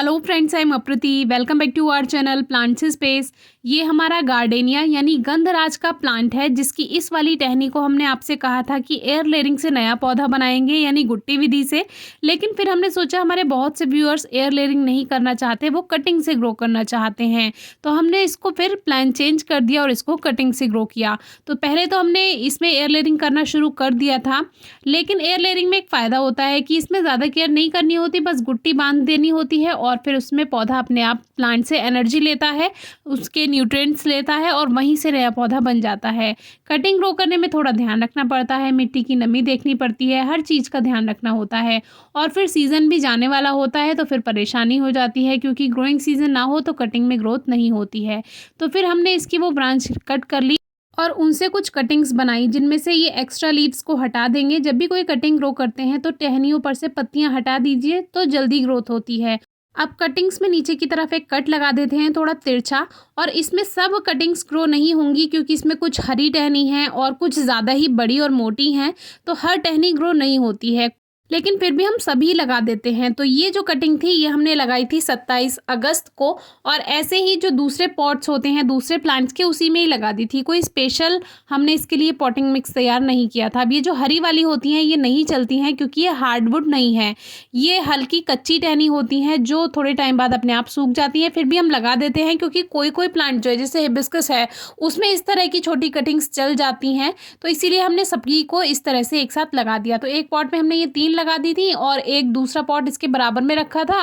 Hello friends, I am Aprati. Welcome back to our channel plants space. ये हमारा gardenia यानी गंधराज का प्लांट है, जिसकी इस वाली टहनी को हमने आपसे कहा था कि एयर लेयरिंग से नया पौधा बनाएंगे यानी गुट्टी विधि से। लेकिन फिर हमने सोचा हमारे बहुत से व्यूअर्स एयर लेयरिंग नहीं करना चाहते, वो कटिंग से ग्रो करना चाहते हैं। तो हमने इसको फिर प्लान चेंज कर दिया और इसको कटिंग से ग्रो किया। तो पहले तो हमने इसमें एयर लेयरिंग करना शुरू कर दिया था, लेकिन एयर लेयरिंग में एक फ़ायदा होता है कि इसमें ज़्यादा केयर नहीं करनी होती, बस गुट्टी बांध देनी होती है और फिर उसमें पौधा अपने आप प्लांट से एनर्जी लेता है, उसके न्यूट्रिएंट्स लेता है और वहीं से नया पौधा बन जाता है। कटिंग ग्रो करने में थोड़ा ध्यान रखना पड़ता है, मिट्टी की नमी देखनी पड़ती है, हर चीज़ का ध्यान रखना होता है। और फिर सीज़न भी जाने वाला होता है तो फिर परेशानी हो जाती है, क्योंकि ग्रोइंग सीज़न ना हो तो कटिंग में ग्रोथ नहीं होती है। तो फिर हमने इसकी वो ब्रांच कट कर ली और उनसे कुछ कटिंग्स बनाई, जिनमें से ये एक्स्ट्रा लीव्स को हटा देंगे। जब भी कोई कटिंग ग्रो करते हैं तो टहनियों पर से पत्तियां हटा दीजिए, तो जल्दी ग्रोथ होती है। अब कटिंग्स में नीचे की तरफ एक कट लगा देते हैं थोड़ा तिरछा, और इसमें सब कटिंग्स ग्रो नहीं होंगी, क्योंकि इसमें कुछ हरी टहनी है और कुछ ज़्यादा ही बड़ी और मोटी हैं, तो हर टहनी ग्रो नहीं होती है। लेकिन फिर भी हम सभी लगा देते हैं। तो ये जो कटिंग थी ये हमने लगाई थी 27 अगस्त को, और ऐसे ही जो दूसरे पॉट्स होते हैं दूसरे प्लांट्स के, उसी में ही लगा दी थी। कोई स्पेशल हमने इसके लिए पॉटिंग मिक्स तैयार नहीं किया था। अब ये जो हरी वाली होती हैं ये नहीं चलती हैं, क्योंकि ये हार्डवुड नहीं है, ये हल्की कच्ची टहनी होती हैं जो थोड़े टाइम बाद अपने आप सूख जाती हैं। फिर भी हम लगा देते हैं, क्योंकि कोई कोई प्लांट जो है जैसे हिबिस्कस है उसमें इस तरह की छोटी कटिंग्स चल जाती हैं, तो इसीलिए हमने सभी को इस तरह से एक साथ लगा दिया। तो एक पॉट में हमने ये 3 लगा दी थी और एक दूसरा पॉट इसके बराबर में रखा था,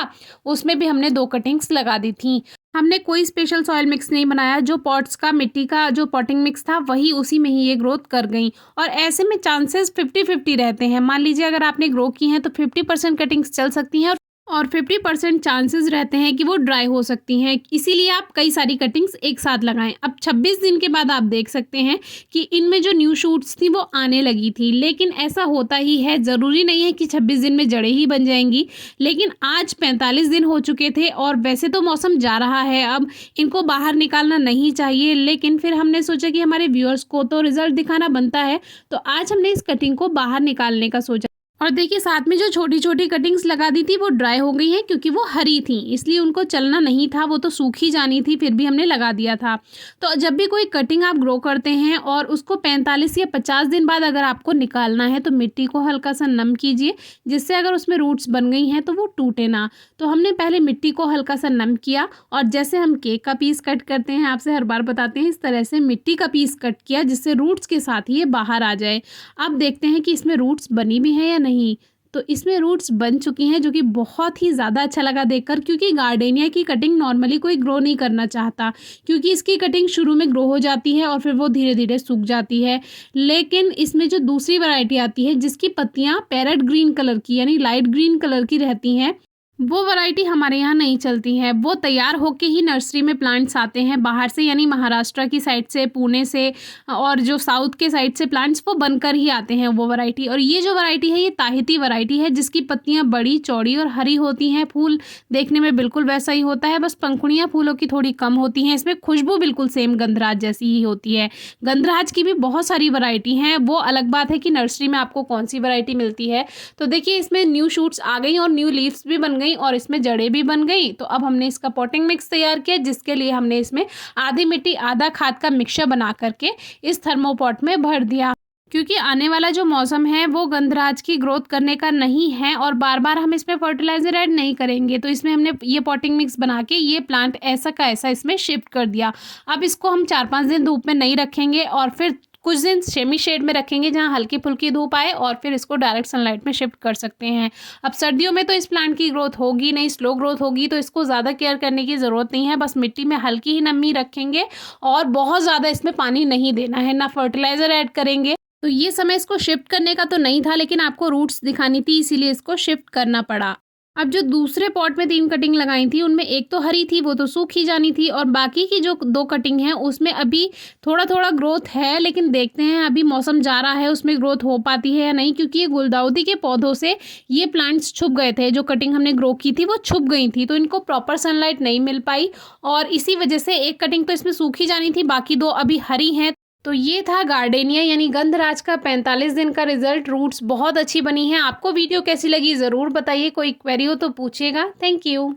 उसमें भी हमने 2 कटिंग्स लगा दी थी। हमने कोई स्पेशल सॉइल मिक्स नहीं बनाया, जो पॉट्स का मिट्टी का जो पॉटिंग मिक्स था वही उसी में ही ये ग्रोथ कर गई। और ऐसे में चांसेस 50-50 रहते हैं। मान लीजिए अगर आपने ग्रो की हैं तो 50% कटिंग्स चल सकती हैं और 50% चांसेस रहते हैं कि वो ड्राई हो सकती हैं। इसीलिए आप कई सारी कटिंग्स एक साथ लगाएं। अब 26 दिन के बाद आप देख सकते हैं कि इनमें जो न्यू शूट्स थी वो आने लगी थी। लेकिन ऐसा होता ही है, ज़रूरी नहीं है कि 26 दिन में जड़ें ही बन जाएंगी। लेकिन आज 45 दिन हो चुके थे और वैसे तो मौसम जा रहा है, अब इनको बाहर निकालना नहीं चाहिए, लेकिन फिर हमने सोचा कि हमारे व्यूअर्स को तो रिजल्ट दिखाना बनता है, तो आज हमने इस कटिंग को बाहर निकालने का सोचा। और देखिए साथ में जो छोटी छोटी कटिंग्स लगा दी थी वो ड्राई हो गई हैं, क्योंकि वो हरी थी इसलिए उनको चलना नहीं था, वो तो सूखी जानी थी, फिर भी हमने लगा दिया था। तो जब भी कोई कटिंग आप ग्रो करते हैं और उसको 45 या 50 दिन बाद अगर आपको निकालना है तो मिट्टी को हल्का सा नम कीजिए, जिससे अगर उसमें रूट्स बन गई हैं तो वो टूटे ना। तो हमने पहले मिट्टी को हल्का सा नम किया और जैसे हम केक का पीस कट करते हैं, आपसे हर बार बताते हैं, इस तरह से मिट्टी का पीस कट किया, जिससे रूट्स के साथ ही ये बाहर आ जाए। अब देखते हैं कि इसमें रूट्स बनी भी हैं या नहीं। तो इसमें रूट्स बन चुकी हैं, जो कि बहुत ही ज़्यादा अच्छा लगा देखकर, क्योंकि गार्डेनिया की कटिंग नॉर्मली कोई ग्रो नहीं करना चाहता, क्योंकि इसकी कटिंग शुरू में ग्रो हो जाती है और फिर वो धीरे धीरे सूख जाती है। लेकिन इसमें जो दूसरी वैरायटी आती है जिसकी पत्तियाँ पैरेट ग्रीन कलर की यानी लाइट ग्रीन कलर की रहती हैं, वो वैरायटी हमारे यहाँ नहीं चलती है। वो तैयार होके ही नर्सरी में प्लांट्स आते हैं बाहर से, यानी महाराष्ट्र की साइड से, पुणे से और जो साउथ के साइड से प्लांट्स वो बनकर ही आते हैं वो वैरायटी। और ये जो वैरायटी है ये ताहिती वैरायटी है, जिसकी पत्तियाँ बड़ी चौड़ी और हरी होती हैं। फूल देखने में बिल्कुल वैसा ही होता है, बस पंखुड़ियाँ फूलों की थोड़ी कम होती हैं। इसमें खुशबू बिल्कुल सेम गंधराज जैसी ही होती है। गंधराज की भी बहुत सारी वैरायटी हैं, वो अलग बात है कि नर्सरी में आपको कौन सी वैरायटी मिलती है। तो देखिए इसमें न्यू शूट्स आ गई और न्यू लीव्स भी बन गई और इसमें जड़ें भी बन गई। तो अब हमने इसका पॉटिंग मिक्स तैयार किया, जिसके लिए हमने इसमें आधी मिट्टी आधा खाद का मिक्सचर बना करके इस थर्मोपॉट में भर दिया। क्योंकि आने वाला जो मौसम है वो गंधराज की ग्रोथ करने का नहीं है और बार बार हम इसमें फर्टिलाइजर ऐड नहीं करेंगे, तो इसमें हमने ये पॉटिंग मिक्स बना के ये प्लांट ऐसा का ऐसा इसमें शिफ्ट कर दिया। अब इसको हम 4-5 दिन धूप में नहीं रखेंगे और फिर कुछ दिन सेमी शेड में रखेंगे जहाँ हल्की फुल्की धूप आए, और फिर इसको डायरेक्ट सनलाइट में शिफ्ट कर सकते हैं। अब सर्दियों में तो इस प्लांट की ग्रोथ होगी नहीं, स्लो ग्रोथ होगी, तो इसको ज़्यादा केयर करने की ज़रूरत नहीं है। बस मिट्टी में हल्की ही नमी रखेंगे और बहुत ज़्यादा इसमें पानी नहीं देना है, ना फर्टिलाइज़र ऐड करेंगे। तो ये समय इसको शिफ्ट करने का तो नहीं था, लेकिन आपको रूट्स दिखानी थी इसीलिए इसको शिफ्ट करना पड़ा। अब जो दूसरे पॉट में 3 कटिंग लगाई थी उनमें एक तो हरी थी, वो तो सूखी जानी थी, और बाकी की जो 2 कटिंग हैं उसमें अभी थोड़ा थोड़ा ग्रोथ है। लेकिन देखते हैं अभी मौसम जा रहा है उसमें ग्रोथ हो पाती है या नहीं, क्योंकि ये गुलदाउदी के पौधों से ये प्लांट्स छुप गए थे। जो कटिंग हमने ग्रो की थी वो छुप गई थी, तो इनको प्रॉपर सनलाइट नहीं मिल पाई और इसी वजह से एक कटिंग तो इसमें सूखी जानी थी, बाकी 2 अभी हरी हैं। तो ये था गार्डेनिया यानी गंधराज का 45 दिन का रिजल्ट। रूट्स बहुत अच्छी बनी है। आपको वीडियो कैसी लगी ज़रूर बताइए, कोई क्वेरी हो तो पूछिएगा। Thank you.